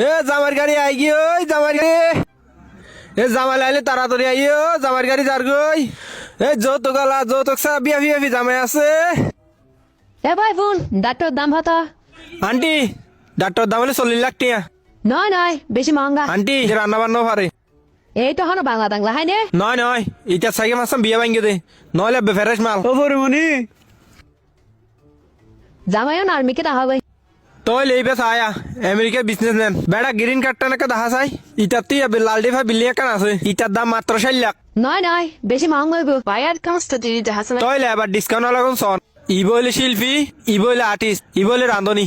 এ জামার গাড়ি আই গি ওই জামার গাড়ি এ জামাই আইলে তাড়াতাড়ি আইও জামার গাড়ি যার গই এ যৌতুক আলা যৌতুক সা বিয়া বিয়া জামাই আছে এ ভাই ফোন ডাক্তার দাম হতা আন্টি ডাক্তার দাম হলে 40 লাখ টিয়া নয় নয় বেশি মহঙ্গা আন্টি রান্না বান্নাও পারে এই তো হনো বাংলা বাংলা হাই নে নয় নয় এটা সাইকে মাসাম বিয়া ভাঙ্গে দে নইলে বেফারেশ মাল ও পরিমণি জামাইও নার্মিকে দেখা ভাই তোই লেইবে আয়া আমেরিকা বিজনেসম্যান বেড়া গ্রিন কার্ডটা নাকি দেখা চাই ইটার তুই লাল ডিফা বিল্ডিং একটা আছে ইটার দাম মাত্র 40 লাখ নয় নয় বেশি মহঙ্গা হইব Bayar constantly the Hassan. তোইলে আবার ডিসকাউন্ট লাগুন সন ই বইলে শিল্পী ই বইলে আর্টিস্ট ই বইলে রান্ধনী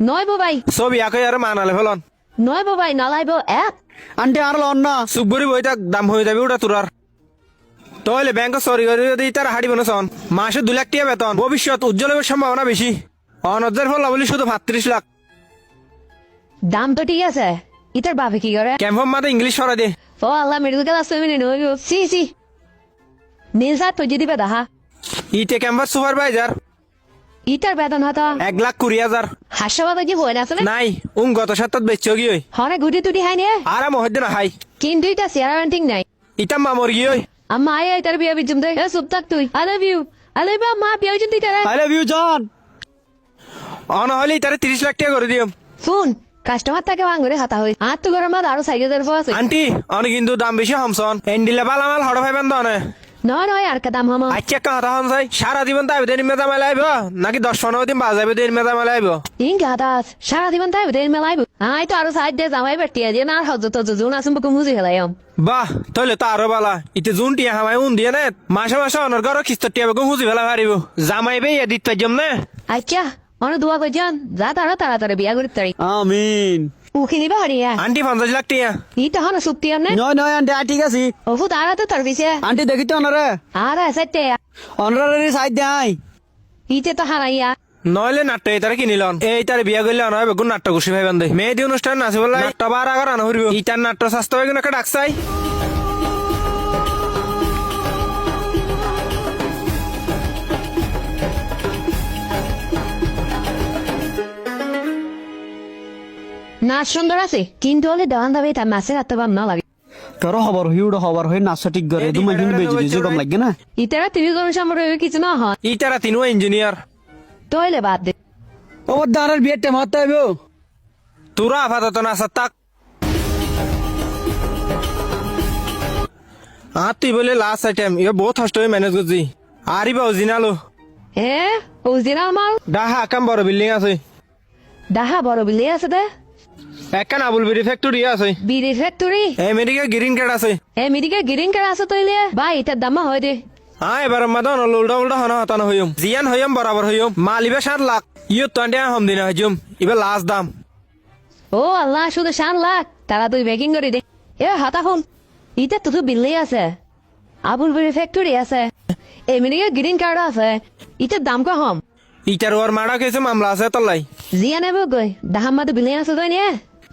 নয় বো ভাই সব ইয়াকে আর মানালে ফেলন নয় বো ভাই নালাইব এক আন্টি আর লন না সুবরি বইটা দাম হয়ে যাবে ওটা তোরার তোইলে ব্যাংক সরি করে যদি তার হাড়ি বনসন মাসে 2 লাখ টাকা বেতন ভবিষ্যৎ উজ্জ্বল হওয়ার সম্ভাবনা বেশি অনজের ফল বলি শুধু 35 লাখ দাম তো ঠিক আছে ইতার বাপে কি করে ক্যাম্পম মাতে ইংলিশ সরা দে ও আল্লাহ মেডিকেল আসতে মিনে নইব সি সি নীলসা তো যদি বেদা ইতে ক্যাম্পাস সুপারভাইজার ইতার বেতন হতা 1,20,000 হাসপাতাল কি বই না আসলে নাই গত সপ্তাহ বেচছ গি ওই হনে গুটি টুটি হাই নে আরা মহদ্দিন হাই কিন্তু এটা চেয়ার নাই ইতা মামর গি ওই আম্মা আয় ইতার বিয়া বিজুম দে এ সুপ থাক তুই আই লাভ ইউ মা বিয়া বিজুম তুই তারা আই লাভ ইউ জন অন হলে ইতারে 30 লাখ টাকা করে দিও ফোন কাস্টমার তাকে ভাঙরে হাতা হই আর তো গরম আরো সাইকেল দেব আছে আন্টি অন কিন্তু দাম বেশি হামসন এন্ডিলে বালামাল হড় ভাইবেন দনে নয় নয় আর কাদাম হামা আচ্ছা কথা হন যাই সারা জীবন তাই দেন মেজা মেলাইব নাকি 10-15 দিন বাজাইবে দেন মেজা মেলাইব ইন গাদাস সারা দিন তাই দেন মেলাইব আই তো আরো সাইড দে জামাই বেটিয়া দিয়ে না হজ তো জুন আসুম বকু মুজি হেলাইম বাহ তাহলে তো আরো বালা ইতে জুন টিয়া হামাই উন দিয়ে নে মাসে মাসে অনর ঘর কিস্ত টিয়া বকু হুজি ফেলা পারিব জামাই বে এদিত পাইজম না আচ্ছা অনে দোয়া কই যান যা তারা তাড়াতাড়ি বিয়া করি তারি আমিন উখিনি বা হরিয়া আন্টি 50 লাখ টিয়া ইটা হন সুপ্তি আমনে নয় নয় আন্টি ঠিক আছে ওফু তারা তো তার পিছে আন্টি দেখি তো অনরে আর সাইতে অনরে সাইড দেয় ইতে তো হারাইয়া নইলে নাট্য এই তারা কিনিলন এই তার বিয়া করলে অনয় বেগুন নাট্য খুশি ভাইবেন দে মেয়েদি অনুষ্ঠান নাচে বলে নাট্য বার আগর আনা হরিব ইটার নাট্য স্বাস্থ্য বেগুন একটা ডাকসাই নাচ সুন্দর আছে কিন্তু হলে দেওয়ান দাবে তার মাছের হাতে বাম না লাগে তোর খবর হই উড়ো খবর হই নাচ ঠিক করে তুমি কিন্তু বেজি দিছো কম লাগে না ইতারা তুমি কোন সামনে কিছু না হয় ই তারা তিনও ইঞ্জিনিয়ার তইলে বাদ দে ও দাঁড়ার বিয়ের টাইম হতে হবে তোরা আপাতত নাচার তাক আর তুই বলে লাস্ট আইটেম ইয়ে বহুত হস্ট হয়ে ম্যানেজ করছি আর ইবা অরিজিনালো হে ওজিনাল মাল ডাহা কাম বড় বিল্ডিং আছে ডাহা বড় বিলে আছে দে একখান আবুল বিড়ি ফ্যাক্টরি আছে বিড়ি ফ্যাক্টরি আমেরিকা গ্রিন কার্ড আছে এ মেডিকেল গ্রিন কার্ড আছে তইলে ভাই এটার দাম হয় দে এবার মাদন উল্টা উল্টা হনা হতানো হইম জিয়ান হইম বরাবর হইম মালিবে 7 লাখ ইয়ে তো আন্টি হম দিনা হইম এবার লাস্ট দাম ও আল্লাহ শুধু 7 লাখ তারা তুই বেকিং করে দে এ হাতা হন ইটা তো বিলে আছে আবুল বিড়ি ফ্যাক্টরি আছে এ মেডিকেল গ্রিন কার্ড আছে ইটার দাম কম ইটার ওর মারা কেছে মামলা আছে তলাই জিয়া নেব গই দাহামাদ বিলে আছে তই নে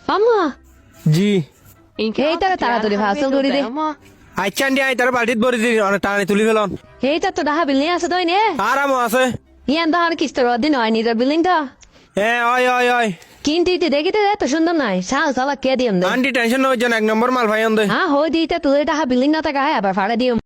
পামা জি এই তারা তাড়াতাড়ি ভাসল করে দে আচ্ছা আন্টি আই তার বাড়িত বড়ি দিন অনেক টানে তুলি ফেলন এইটা তো ডাহা বিল্ডিং আছে তই নে আরাম আছে ইয়ান দাহার কিস্তর দিন হয় নিজের বিল্ডিংটা ওই ওই ওই কিন্তু ইতে দেখিতে এত সুন্দর নাই সাল সালা কে দিম দে আন্টি টেনশন নয় জন 1 নম্বর মাল ভাই দে হ্যাঁ হই দিতে তুই ডাহা বিল্ডিং না থাকা আবার ভাড়া দিম